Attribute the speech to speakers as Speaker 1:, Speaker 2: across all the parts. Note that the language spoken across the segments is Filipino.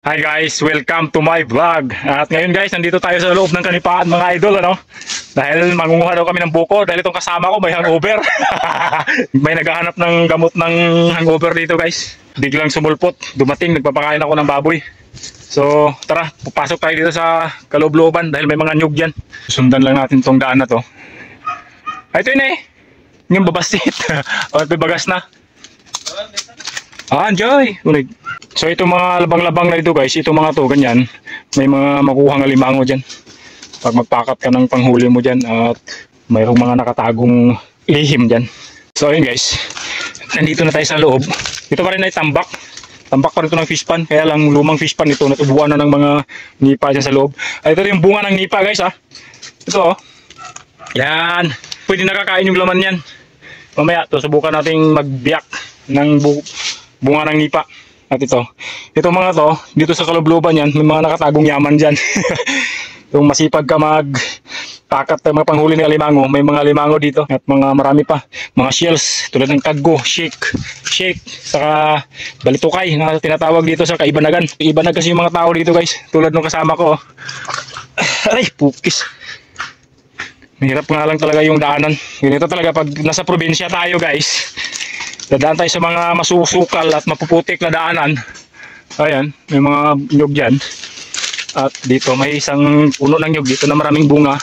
Speaker 1: Hi guys, welcome to my vlog. At ngayon guys, nandito tayo sa loob ng kanipaan mga idol, ano? Dahil mangunguha daw kami ng buko dahil itong kasama ko may hangover. May naghahanap ng gamot ng hangover dito guys. Biglang sumulpot, dumating, nagpapakain ako ng baboy. So tara, papasok tayo dito sa kaloob-looban dahil may mga nyug dyan. Sundan lang natin tong daan na to. Ay, ito yun eh, yung babasit. O, may bagas na. Enjoy! Ulig. So itong mga labang-labang na ito guys, itong mga to ganyan, may mga makuha ng limango dyan. Pag magpakat ka ng panghuli mo dyan at mayroong mga nakatagong lihim dyan. So ayun guys, nandito na tayo sa loob. Ito pa rin ay tambak. Tambak pa rin ito ng fish pan, kaya lang lumang fish pan ito, natubuan na ng mga nipa dyan sa loob. Ay, ito yung bunga ng nipa guys ha. Ito oh. Yan. Pwede nakakain yung laman yan. Mamaya, to subukan nating magbiyak ng bunga ng nipa. At itong mga to, dito sa kalubluban yan, may mga nakatagong yaman dyan. Kung masipag ka magpakat ng mga panghuli ng alimango, may mga alimango dito. At mga marami pa, mga shells, tulad ng kaggo, shake, saka balitukay na tinatawag dito sa kaibanagan. Ibanag kasi yung mga tao dito guys, tulad ng kasama ko. Ay, pukis. Mahirap nga lang talaga yung daanan. Ganito talaga pag nasa probinsya tayo guys. Dadaan tayo sa mga masusukal at mapuputik na daanan. Ayan, may mga nyug dyan. At dito may isang puno ng nyug dito na maraming bunga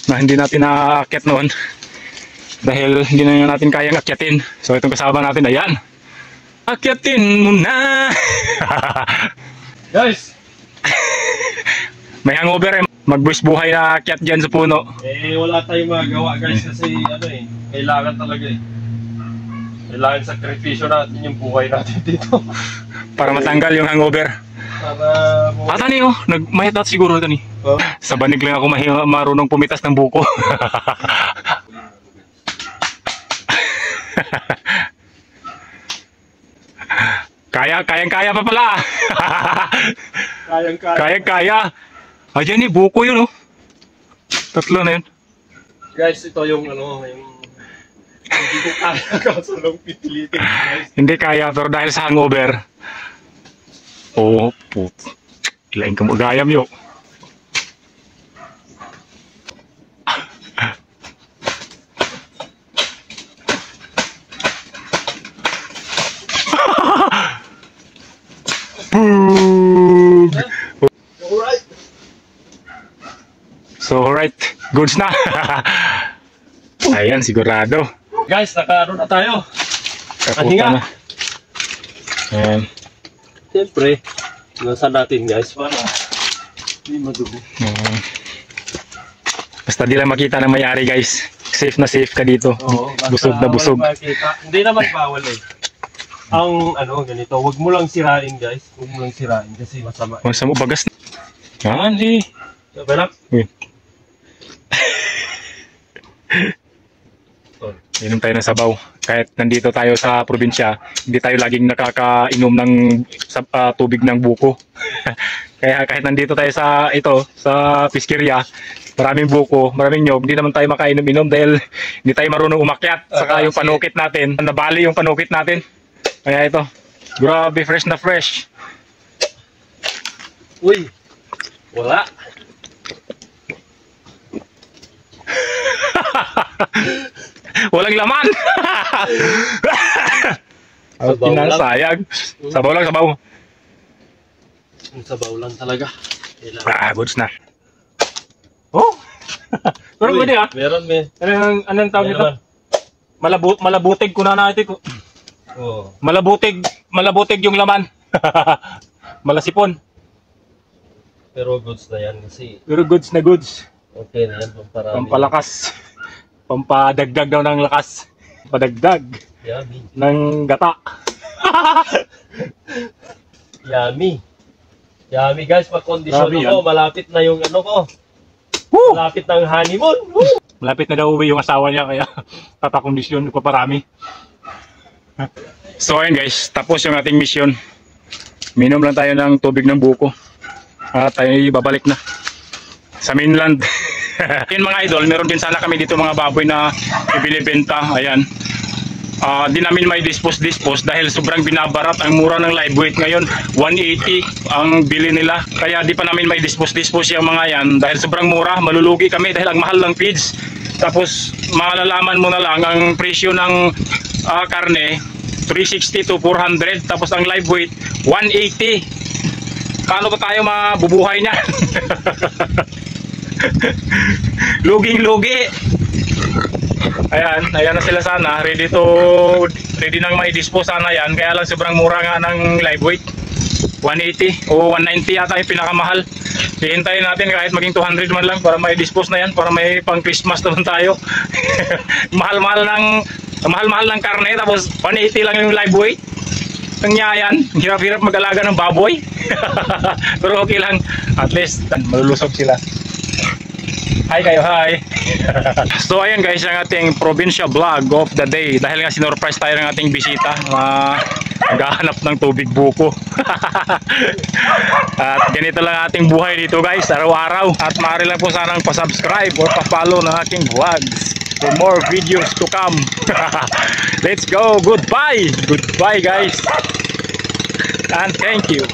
Speaker 1: na hindi natin naaakyat noon. Dahil hindi na natin kayang akyatin. So itong kasama natin, ayan. Akyatin mo na!
Speaker 2: Guys!
Speaker 1: May hangover eh. Magbuwis buhay na akyat dyan sa puno.
Speaker 2: Wala tayong magagawa guys kasi kailangan talaga eh. Kailangan sakripisyo natin yung buhay natin dito.
Speaker 1: Para matanggal yung hangover. Tani oh, nagmayat natin siguro tani. Huh? Sa banig lang ako marunong pumitas ng buko. Kayang-kaya pa pala. Kayang-kaya. Ayan eh, buko yun oh. Tatlo na yun.
Speaker 2: Guys, ito yung hindi ko kaya kasalong pitilitin guys.
Speaker 1: Hindi kaya pero dahil sa hangover. Oh, put. Kilain ka mo gayam yo.
Speaker 2: Alright.
Speaker 1: So alright, goods na. Ayan, sigurado.
Speaker 2: Guys, nakaroon na tayo.
Speaker 1: Kaputa na. Ayan.
Speaker 2: Siyempre, nasa natin guys para hindi madugo.
Speaker 1: Basta di lang makita na mayari guys. Safe na safe ka dito.
Speaker 2: Oo,
Speaker 1: busog na busog.
Speaker 2: Hindi naman bawal eh. Ang ganito, wag mo lang sirain guys. Wag mo lang sirain kasi masama.
Speaker 1: Masama bagas na. Yan eh.
Speaker 2: Balak.
Speaker 1: Inom tayo ng sabaw. Kahit nandito tayo sa probinsya, hindi tayo laging nakakainom ng tubig ng buko. Kaya kahit nandito tayo sa sa piskeria, maraming buko, maraming nyog, hindi naman tayo makainom-inom dahil hindi tayo marunong umakyat. Saka yung panukit natin, nabali yung panukit natin. Kaya ito, grabe, fresh na fresh.
Speaker 2: Uy, wala.
Speaker 1: Walang laman.
Speaker 2: Sabaw lang.
Speaker 1: Sayang. Sabaw lang, sabaw.
Speaker 2: Sabaw lang talaga.
Speaker 1: Goods na. Oh! Pero pwede ah.
Speaker 2: Meron me.
Speaker 1: Anong tawag nito? Malabutig ko na natin ko.
Speaker 2: Oh.
Speaker 1: Malabutig yung laman. Malasipon.
Speaker 2: Pero goods na yan kasi.
Speaker 1: Pero goods na goods.
Speaker 2: Okay na yan, pamparami.
Speaker 1: Pampalakas. Pampadagdag daw ng lakas. Padagdag.
Speaker 2: Yummy.
Speaker 1: Ng gata.
Speaker 2: Yummy. Yummy guys, pag-kondisyon
Speaker 1: Grabe
Speaker 2: ako,
Speaker 1: yan.
Speaker 2: malapit na yung ko.
Speaker 1: Woo!
Speaker 2: Malapit ng honeymoon. Woo!
Speaker 1: Malapit na daw uwi yung asawa niya kaya papakondisyon ko parami. So ayun guys, tapos yung ating mission. Minom lang tayo ng tubig ng buko. At tayo babalik na sa mainland. Yun mga idol, meron din sana kami dito mga baboy na ibinibenta. Ayan. di namin may dispose dahil sobrang binabarat. Ang mura ng live weight ngayon, 180 ang bili nila. Kaya di pa namin may dispose yung mga yan dahil sobrang mura. Malulugi kami dahil ang mahal ng feeds. Tapos malalaman mo na lang ang presyo ng karne, 360 to 400. Tapos ang live weight, 180. Paano pa tayo mabubuhay niya? Luging-lugi. Ayan na sila sana. Ready nang mai-dispose sana yan. Kaya lang sobrang mura nga ng live weight. 180 o 190 yata yung pinakamahal. Hihintayin natin kahit maging 200 man lang para mai-dispose na yan. Para may pang Christmas naman tayo. Mahal-mahal ng karne. Tapos 180 lang yung live weight. Ang yan, hirap-hirap mag-alaga ng baboy. Pero okay lang, at least malulusog sila. Hi kayo, hi. So ayan guys, ang ating probinsya vlog of the day. Dahil nga sinurprise tayo ng ating bisita, naghahanap ng tubig buko. At ganito lang ating buhay dito guys, araw-araw. At maaari lang po sanang pa-subscribe or pa-follow ng aking vlogs for more videos to come. Let's go, goodbye guys, and thank you.